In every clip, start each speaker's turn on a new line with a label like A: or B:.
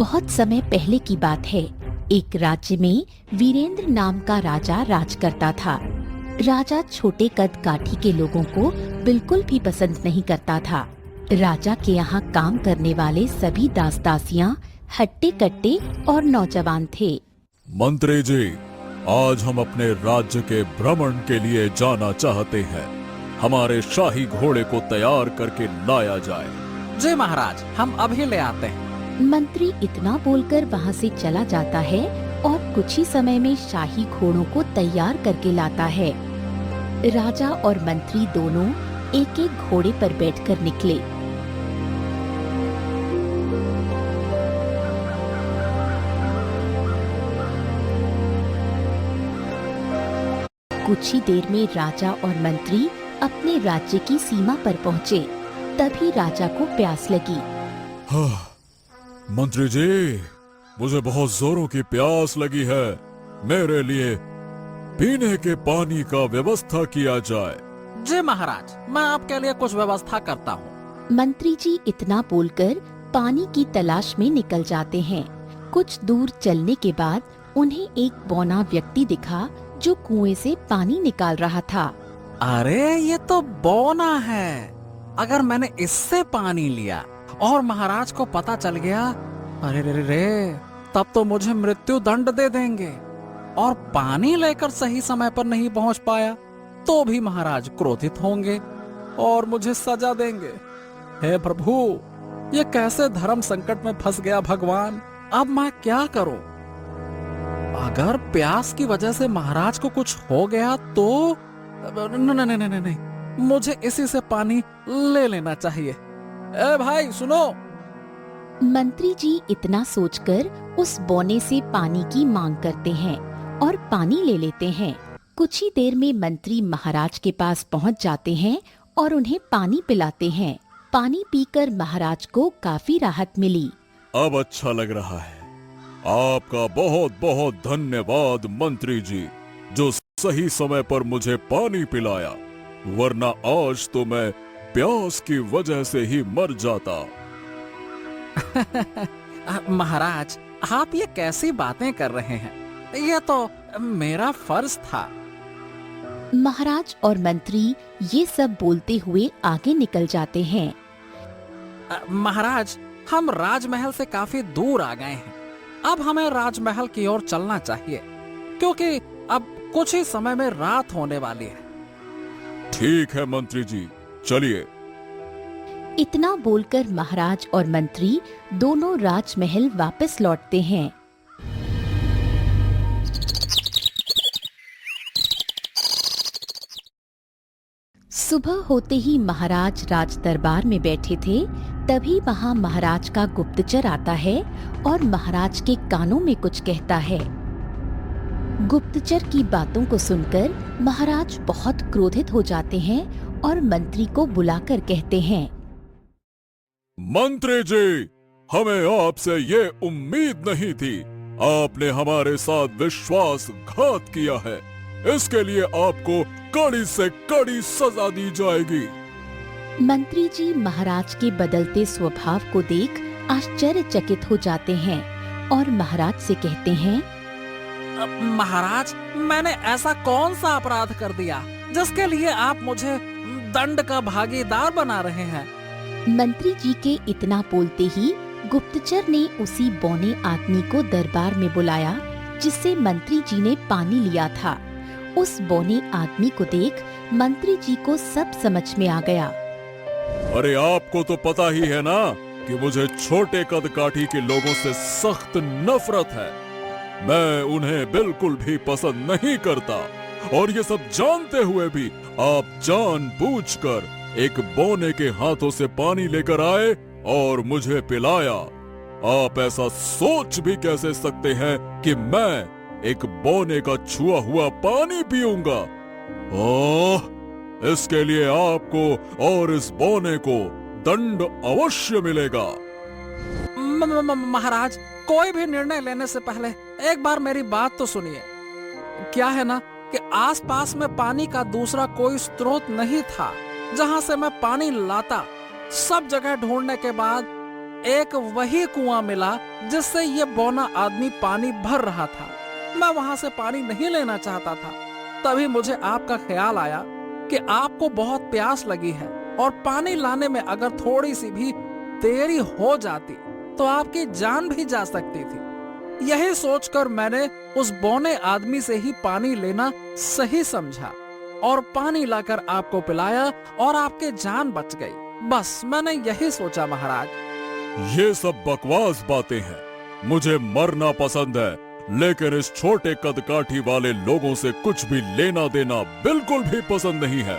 A: बहुत समय पहले की बात है। एक राज्य में वीरेंद्र नाम का राजा राज करता था। राजा छोटे कद काठी के लोगों को बिल्कुल भी पसंद नहीं करता था। राजा के यहाँ काम करने वाले सभी दास दासियाँ हट्टे कट्टे और नौजवान थे।
B: मंत्री जी, आज हम अपने राज्य के भ्रमण के लिए जाना चाहते हैं। हमारे शाही घोड़े को तैयार करके लाया जाए।
C: जी महाराज, हम अभी ले आते हैं।
A: मंत्री इतना बोलकर वहाँ से चला जाता है और कुछ ही समय में शाही घोड़ों को तैयार करके लाता है। राजा और मंत्री दोनों एक एक घोड़े पर बैठकर निकले। कुछ ही देर में राजा और मंत्री अपने राज्य की सीमा पर पहुँचे। तभी राजा को प्यास लगी।
B: मंत्री जी, मुझे बहुत जोरों की प्यास लगी है। मेरे लिए पीने के पानी का व्यवस्था किया जाए।
C: जी महाराज, मैं आपके लिए कुछ व्यवस्था करता हूँ।
A: मंत्री जी इतना बोलकर पानी की तलाश में निकल जाते हैं। कुछ दूर चलने के बाद उन्हें एक बौना व्यक्ति दिखा जो कुएं से पानी निकाल रहा था।
C: अरे ये तो बौना है। अगर मैंने इससे पानी लिया और महाराज को पता चल गया, अरे रे रे रे, तब तो मुझे मृत्यु दंड दे देंगे। और पानी लेकर सही समय पर नहीं पहुंच पाया तो भी महाराज क्रोधित होंगे और मुझे सजा देंगे। हे प्रभु, ये कैसे धर्म संकट में फंस गया भगवान। अब मैं क्या करूं? अगर प्यास की वजह से महाराज को कुछ हो गया तो नहीं, मुझे इसी से पानी ले लेना चाहिए। ए भाई सुनो।
A: मंत्री जी इतना सोचकर उस बौने से पानी की मांग करते हैं और पानी ले लेते हैं। कुछ ही देर में मंत्री महाराज के पास पहुंच जाते हैं और उन्हें पानी पिलाते हैं। पानी पीकर महाराज को काफी राहत मिली।
B: अब अच्छा लग रहा है। आपका बहुत बहुत धन्यवाद मंत्री जी, जो सही समय पर मुझे पानी पिलाया, वरना आज तो मैं प्यास की वजह से ही मर जाता।
C: महाराज, आप ये कैसी बातें कर रहे हैं? ये तो मेरा फर्ज था।
A: महाराज और मंत्री ये सब बोलते हुए आगे निकल जाते हैं।
C: महाराज, हम राजमहल से काफी दूर आ गए हैं। अब हमें राजमहल की ओर चलना चाहिए, क्योंकि अब कुछ ही समय में रात होने वाली है।
B: ठीक है मंत्री जी, चलिए।
A: इतना बोलकर महाराज और मंत्री दोनों राजमहल वापस लौटते हैं। सुबह होते ही महाराज राज दरबार में बैठे थे। तभी वहाँ महाराज का गुप्तचर आता है और महाराज के कानों में कुछ कहता है। गुप्तचर की बातों को सुनकर महाराज बहुत क्रोधित हो जाते हैं और मंत्री को बुलाकर कहते हैं,
B: मंत्री जी, हमें आपसे ये उम्मीद नहीं थी। आपने हमारे साथ विश्वासघात किया है। इसके लिए आपको कड़ी से कड़ी सजा दी जाएगी।
A: मंत्री जी महाराज के बदलते स्वभाव को देख आश्चर्यचकित हो जाते हैं और महाराज से कहते हैं,
C: महाराज, मैंने ऐसा कौन सा अपराध कर दिया जिसके लिए आप मुझे दंड का भागीदार बना रहे हैं?
A: मंत्री जी के इतना बोलते ही गुप्तचर ने उसी बौने आदमी को दरबार में बुलाया जिससे मंत्री जी ने पानी लिया था। उस बौने आदमी को देख मंत्री जी को सब समझ में आ गया।
B: अरे आपको तो पता ही है ना कि मुझे छोटे कद काठी के लोगों से सख्त नफरत है। मैं उन्हें बिल्कुल भी पसंद नहीं करता, और ये सब जानते हुए भी आप जानबूझकर एक बौने के हाथों से पानी लेकर आए और मुझे पिलाया। आप ऐसा सोच भी कैसे सकते हैं कि मैं एक बौने का छुआ हुआ पानी पीऊंगा? ओह, इसके लिए आपको और इस बौने को दंड अवश्य मिलेगा।
C: महाराज, कोई भी निर्णय लेने से पहले एक बार मेरी बात तो सुनिए। क्या है ना कि आसपास में पानी का दूसरा कोई स्रोत नहीं था जहां से मैं पानी लाता। सब जगह ढूंढने के बाद एक वही कुआं मिला जिससे ये बौना आदमी पानी भर रहा था। मैं वहां से पानी नहीं लेना चाहता था। तभी मुझे आपका ख्याल आया कि आपको बहुत प्यास लगी है और पानी लाने में अगर थोड़ी सी भी देरी हो जाती तो आपकी जान भी जा सकती थी। यही सोचकर मैंने उस बौने आदमी से ही पानी लेना सही समझा और पानी लाकर आपको पिलाया और आपकी जान बच गई। बस मैंने यही सोचा महाराज।
B: ये सब बकवास बातें हैं। मुझे मरना पसंद है, लेकिन इस छोटे कद काठी वाले लोगों से कुछ भी लेना देना बिल्कुल भी पसंद नहीं है।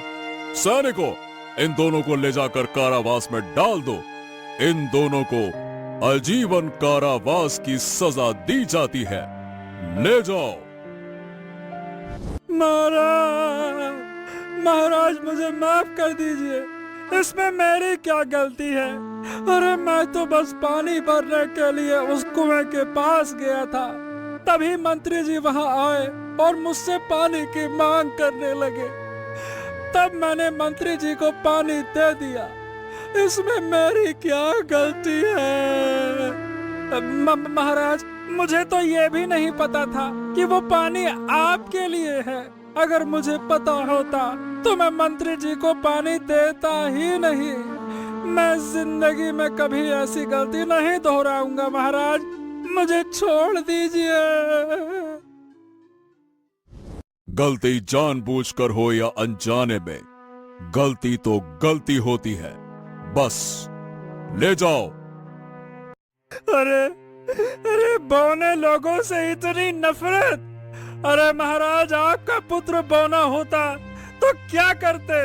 B: सैनिकों, इन दोनों को ले जाकर कारावास में डाल दो। इन दोनों को आजीवन कारावास की सजा दी जाती है। ले जाओ।
D: महाराज, महाराज मुझे माफ कर दीजिए, इसमें मेरी क्या गलती है। अरे मैं तो बस पानी भरने के लिए उस कुएं के पास गया था, तभी मंत्री जी वहां आए और मुझसे पानी की मांग करने लगे। तब मैंने मंत्री जी को पानी दे दिया। इसमें मेरी क्या गलती है। महाराज, मुझे तो ये भी नहीं पता था कि वो पानी आपके लिए है। अगर मुझे पता होता तो मैं मंत्री जी को पानी देता ही नहीं। मैं जिंदगी में कभी ऐसी गलती नहीं दोहराऊंगा। महाराज, मुझे छोड़ दीजिए।
B: गलती जानबूझकर हो या अनजाने में, गलती तो गलती होती है। बस ले जाओ।
D: अरे अरे, बौने लोगों से इतनी नफरत। अरे महाराज, आपका पुत्र बौना होता तो क्या करते?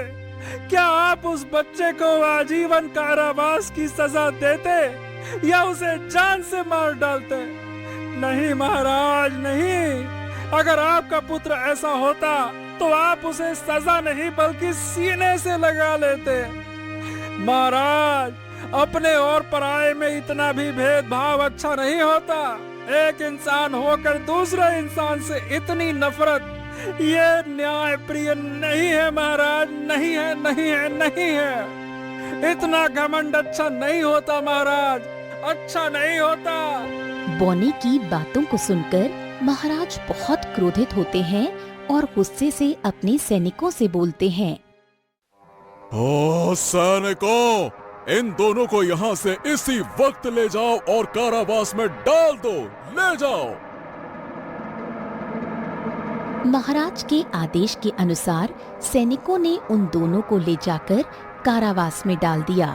D: क्या आप उस बच्चे को आजीवन कारावास की सजा देते या उसे जान से मार डालते? नहीं महाराज, नहीं। अगर आपका पुत्र ऐसा होता तो आप उसे सजा नहीं बल्कि सीने से लगा लेते। महाराज, अपने और पराये में इतना भी भेदभाव अच्छा नहीं होता। एक इंसान होकर दूसरे इंसान से इतनी नफरत, ये न्याय प्रिय नहीं है महाराज। नहीं है, नहीं है, नहीं है। इतना घमंड अच्छा नहीं होता महाराज, अच्छा नहीं होता।
A: बौने की बातों को सुनकर महाराज बहुत क्रोधित होते हैं और गुस्से से अपने सैनिकों से बोलते हैं।
B: ओ सैनिकों, इन दोनों को यहाँ से इसी वक्त ले जाओ और कारावास में डाल दो। ले जाओ।
A: महाराज के आदेश के अनुसार सैनिकों ने उन दोनों को ले जाकर कारावास में डाल दिया।